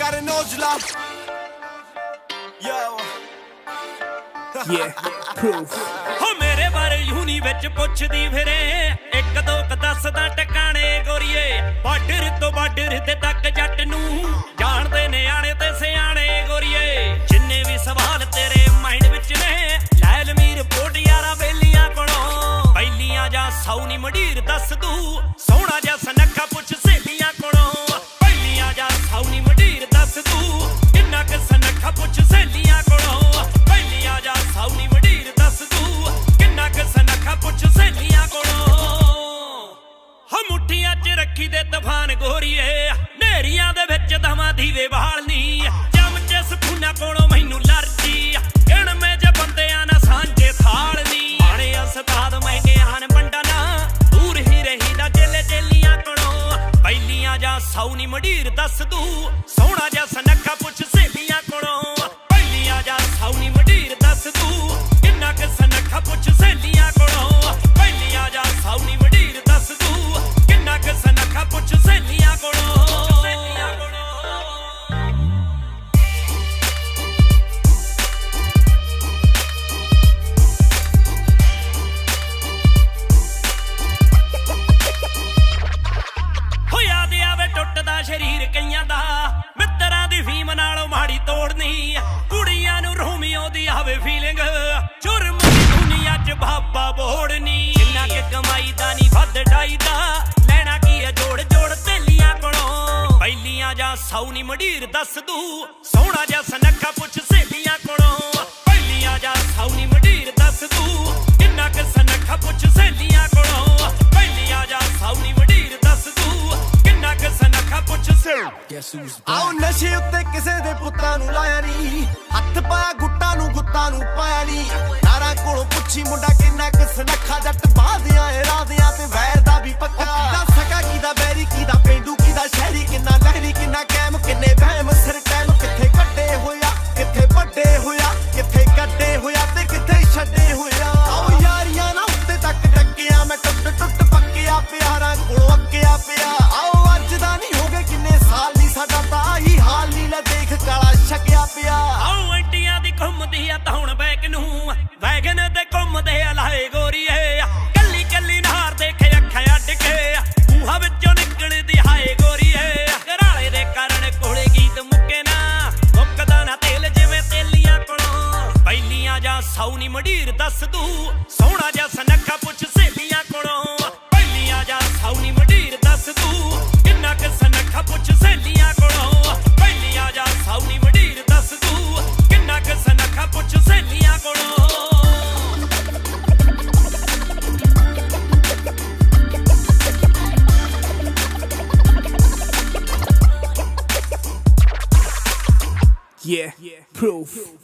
कर नौजला हो मेरे बारे यूनी विच पुछदी फिरे एक दो दसदा टकाने गोरीए बार्डर तो बार्डर ते तक जट नू जानदे ने आने ते सियाणे गोरीए जिन्ने भी सवाल तेरे माइंड विच ने लैल मीर पोट यारा बेलियां कोलों पहलियां जा सौनी मडीर दस दू सोहना जा सनखा पुछ सहेलियां कोलों पहलियां जा सौनी मडीर दस दू किन्ना क सनखा पुछ सहेलियां कोलों पहलियां जा सौनी मडीर दस दू किन्ना क सनखा पुछ सहेलियां कोलों हम मुठियां च रखी दे तूफान गोरीए नेरियां दे विच दमा दीवे बालनी चमचे सपूना कोलों मैनू लरजी गिण में ज बंदियां ना सांझे थालनी आने अस्ताद महंगे आन बंडा ना दूर ही रही दा चेले चेलियां कोलों पहलियां जा सौनी मडीर दस दू सोहना जा सनखा पुछ सहेलियां कोलों पहलियां जा सौनी मडीर दस दू किन्ना क सनखा पुछ सहेलियां कोलों पहलियां जा सौनी मडीर दस दू किन्ना क सनखा पुछ सहेलियां कोलों टुटदा शरीर कईयां दा मित्तरां दी फीम नालों माड़ी तोड़नी कुड़ियां नू रोमियो दी आवे फीलिंग जुर्म दी दुनिया च बाबा बोड़नी जिन्ना के कमाई दा नी वध डाईदा लेना की है जोड़ जोड़ तेलियां कोलों पहलियां जा सौनी मडीर दस दू सोहना जा सनखा पुछ सहेलियां कोलों पहलियां जा सौनी मडीर दस दू किन्ना क सनखा पुछ सहेलियां कोलों पहलियां जा सौनी मडीर दस दू किन्ना क सनखा पुछ आओ नशे उत्ते किसे दे पुत्तां नू लाया नी हत्थ पाया गुट्टां नू पाया नी नारा कोलों पुछी मुंडा किन्ना क सनखा जट बादियां रादियां ते वैर दा भी पक्का दा सका कीदा बैरी कीदा पेंडू कीदा शहरी किन्ना लहरी किन्ना कैम किन्ने बहम सिर टैम किथे कड्डे होया किथे ਵੱਡੇ होया किथे कड्डे होया ते किथे छड्डे होया आओ यारियां ना उत्ते तक टक्किया मैं टुट टुट पक्किया प्यारां कोलों अक्किया पिया आओ अज दा नहीं हो गए किन्ने साल नी साडा तां आही हाल नी ले देख काला छकिया पिया आओ आंटियां दी घुमदी आ तां हुण बैक नू वैगन ते घुमदे आ लाए गोरीए कल्ली कल्ली नार देखे अखां अड्ड के मूहां विचों निकलदी हाए गोरीए घराले दे कारण कोले गीत मुक्के ना मुक्कदा ना तेल जिवें तेलियां कोलों पहलियां जा सौनी मडीर दस दू सोहना जा सनखा पुछ सहेलियां कोलों पहलियां जा सौनी मडीर दस दू किन्ना क सनखा पुछ सहेलियां कोलों पहलियां जा सौनी मडीर दस दू किन्ना क सनखा पुछ सहेलियां कोलों Yeah, proof.